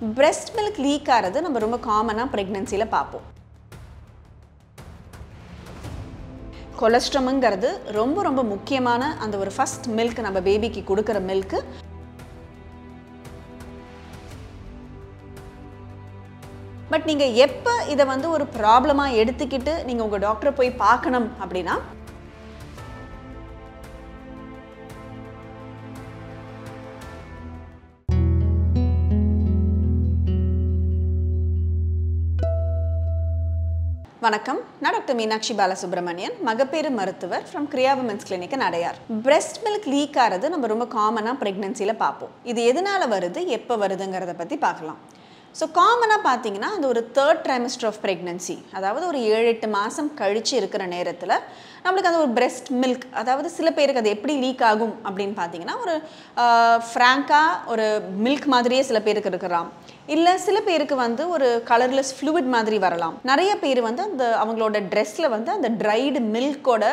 breast milk leak ஆகிறது நம்ம ரொம்ப காமனாக ப்ரெக்னென்சியில் பார்ப்போம். கொலஸ்ட்ரம்ங்கிறது ரொம்ப ரொம்ப முக்கியமான அந்த ஒரு ஃபர்ஸ்ட் மில்க் நம்ம பேபிக்கு கொடுக்குற மில்க். பட் நீங்கள் எப்போ இதை வந்து ஒரு ப்ராப்ளமாக எடுத்துக்கிட்டு நீங்கள் உங்கள் டாக்டரை போய் பார்க்கணும் அப்படின்னா, வணக்கம், நான் டாக்டர் மீனாட்சி பாலசுப்ரமணியன், மகப்பேறு மருத்துவர் from Kriya women's clinic in Adyar. Breast milk leak ஆகிறது நம்ம ரொம்ப காமனாக ப்ரெக்னென்சியில் பார்ப்போம். இது எதனால் வருது, எப்போ வருதுங்கிறத பற்றி பார்க்கலாம். ஸோ காமனாக பார்த்தீங்கன்னா அந்த ஒரு தேர்ட் ட்ரைமஸ்டர் ஆஃப் ப்ரெக்னென்சி, அதாவது ஒரு 7-8 மாதம் கழித்து இருக்கிற நேரத்தில் நம்மளுக்கு அந்த ஒரு பிரெஸ்ட் மில்க், அதாவது சில பேருக்கு அது எப்படி லீக் ஆகும் அப்படின்னு பார்த்தீங்கன்னா, ஒரு ஃப்ராங்காக ஒரு மில்க் மாதிரியே சில பேருக்கு இருக்கலாம், இல்லை சில பேருக்கு வந்து ஒரு கலர்லெஸ் ஃப்ளூயிட் மாதிரி வரலாம். நிறைய பேர் வந்து அந்த அவங்களோட ட்ரெஸ்ஸில் வந்து அந்த ட்ரைடு மில்கோட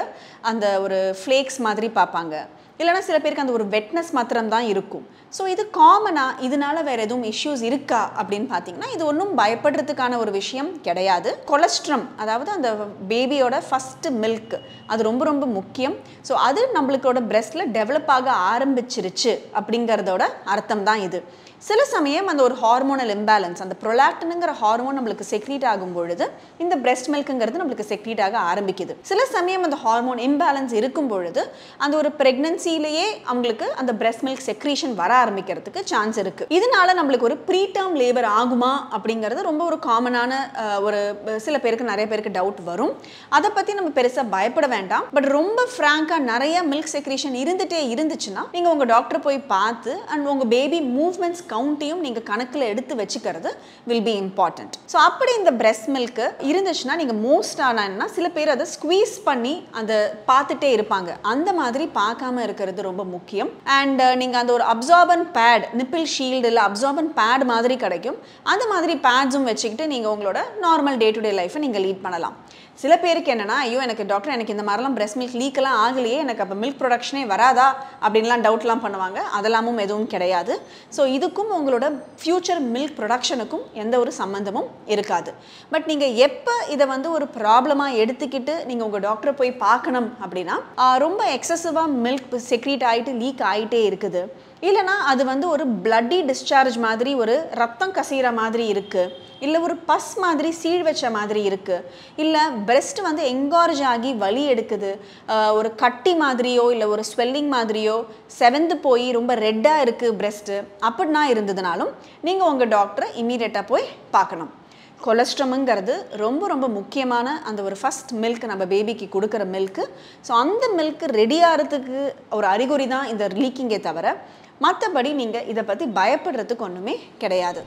அந்த ஒரு ஃப்ளேக்ஸ் மாதிரி பார்ப்பாங்க, இல்லைனா சில பேருக்கு அந்த ஒரு வெட்னஸ் மாத்திரம் தான் இருக்கும். ஸோ இது காமனாக, இதனால வேறு எதுவும் இஷ்யூஸ் இருக்கா அப்படின்னு பார்த்தீங்கன்னா, இது ஒன்றும் பயப்படுறதுக்கான ஒரு விஷயம் கிடையாது. கொலஸ்ட்ரம், அதாவது அந்த பேபியோட ஃபஸ்ட்டு மில்க், அது ரொம்ப ரொம்ப முக்கியம். ஸோ அது நம்மளுக்கோட பிரெஸ்ட்டில் டெவலப் ஆக ஆரம்பிச்சிருச்சு அப்படிங்கிறதோட அர்த்தம் தான் இது. சில சமயம் அந்த ஒரு ஹார்மோனல் இம்பேலன்ஸ், அந்த ப்ரொலாக்டினுங்கிற ஹார்மோன் நம்மளுக்கு செக்ரீட் ஆகும் பொழுது இந்த பிரெஸ்ட் மில்க்குங்கிறது நம்மளுக்கு செக்ரீட் ஆக ஆரம்பிக்குது. சில சமயம் அந்த ஹார்மோன் இம்பேலன்ஸ் இருக்கும் பொழுது அந்த ஒரு ப்ரெக்னன்சிலேயே அவங்களுக்கு அந்த பிரெஸ்ட் மில்க் செக்ரீஷன் வர ஆரம்பிக்கிறதுக்கு சான்ஸ் இருக்கு. இதனால நம்மளுக்கு ஒரு ப்ரீ டேர்ம் லேபர் ஆகுமா அப்படிங்கிறது ரொம்ப ஒரு காமனான ஒரு சில பேருக்கு, நிறைய பேருக்கு டவுட் வரும். அதை பற்றி நம்ம பெருசாக பயப்பட வேண்டாம். பட் ரொம்ப ஃப்ராங்காக நிறைய மில்க் செக்ரீஷன் இருந்துட்டே இருந்துச்சுன்னா நீங்கள் உங்கள் டாக்டரை போய் பார்த்து அண்ட் உங்கள் பேபி மூவ்மெண்ட்ஸ் கவுண்ட்டையும் நீங்கள் கணக்கில் எடுத்து வச்சுக்கிறது வில் பி இம்பார்ட்டன்ட். ஸோ அப்படி இந்த பிரெஸ்ட் மில்க் இருந்துச்சுன்னா நீங்கள் மோஸ்ட் ஆனால் சில பேர் அதை ஸ்குவீஸ் பண்ணி அதை பார்த்துட்டே இருப்பாங்க. அந்த மாதிரி பார்க்காம இருக்கிறது ரொம்ப முக்கியம். அண்ட் நீங்கள் அந்த ஒரு அப்சார்பன் பேட், நிப்பிள் ஷீல்டு இல்லை அப்சார்பன் பேட் மாதிரி கிடைக்கும், அந்த மாதிரி பேட்ஸும் வச்சுக்கிட்டு நீங்கள் உங்களோட நார்மல் டே டு டே லைஃப்பை நீங்கள் லீட் பண்ணலாம். சில பேருக்கு என்னென்னா, ஐயோ எனக்கு டாக்டர் எனக்கு இந்த மாதிரிலாம் பிரெஸ்ட் மில்க் லீக்கெல்லாம் ஆகலையே, எனக்கு அப்போ மில்க் ப்ரொடக்ஷனே வராதா அப்படின்லாம் டவுட்லாம் பண்ணுவாங்க. அதெல்லாமும் எதுவும் கிடையாது. ஸோ இதுக்கும் உங்களோட ஃப்யூச்சர் மில்க் ப்ரொடக்ஷனுக்கும் எந்த ஒரு சம்மந்தமும் இருக்காது. பட் நீங்கள் எப்போ இதை வந்து ஒரு ப்ராப்ளமாக எடுத்துக்கிட்டு நீங்கள் உங்கள் டாக்டரை போய் பார்க்கணும் அப்படின்னா, ரொம்ப எக்ஸசிவாக மில்க் செக்ரீட் ஆகிட்டு லீக் ஆகிட்டே இருக்குது, இல்லைனா அது வந்து ஒரு பிளட்டி டிஸ்சார்ஜ் மாதிரி ஒரு ரத்தம் கசிகிற மாதிரி இருக்குது, இல்லை ஒரு பஸ் மாதிரி சீழ் வச்ச மாதிரி இருக்குது, இல்லை பிரெஸ்ட் வந்து எங்கார்ஜ் ஆகி வலி எடுக்குது, ஒரு கட்டி மாதிரியோ இல்லை ஒரு ஸ்வெல்லிங் மாதிரியோ செவந்து போய் ரொம்ப ரெட்டாக இருக்குது பிரெஸ்ட்டு, அப்படின்னா இருந்ததுனாலும் நீங்கள் உங்கள் டாக்டரை இம்மீடியட்டாக போய் பார்க்கணும். கொலஸ்ட்ரம்ங்கிறது ரொம்ப ரொம்ப முக்கியமான அந்த ஒரு ஃபஸ்ட் மில்க் நம்ம பேபிக்கு கொடுக்குற மில்க்கு. ஸோ அந்த மில்க் ரெடி ஆகிறதுக்கு ஒரு அறிகுறி தான் இந்த லீக்கிங்கே தவிர மற்றபடி நீங்கள் இதை பற்றி பயப்படுறதுக்கு ஒன்றுமே கிடையாது.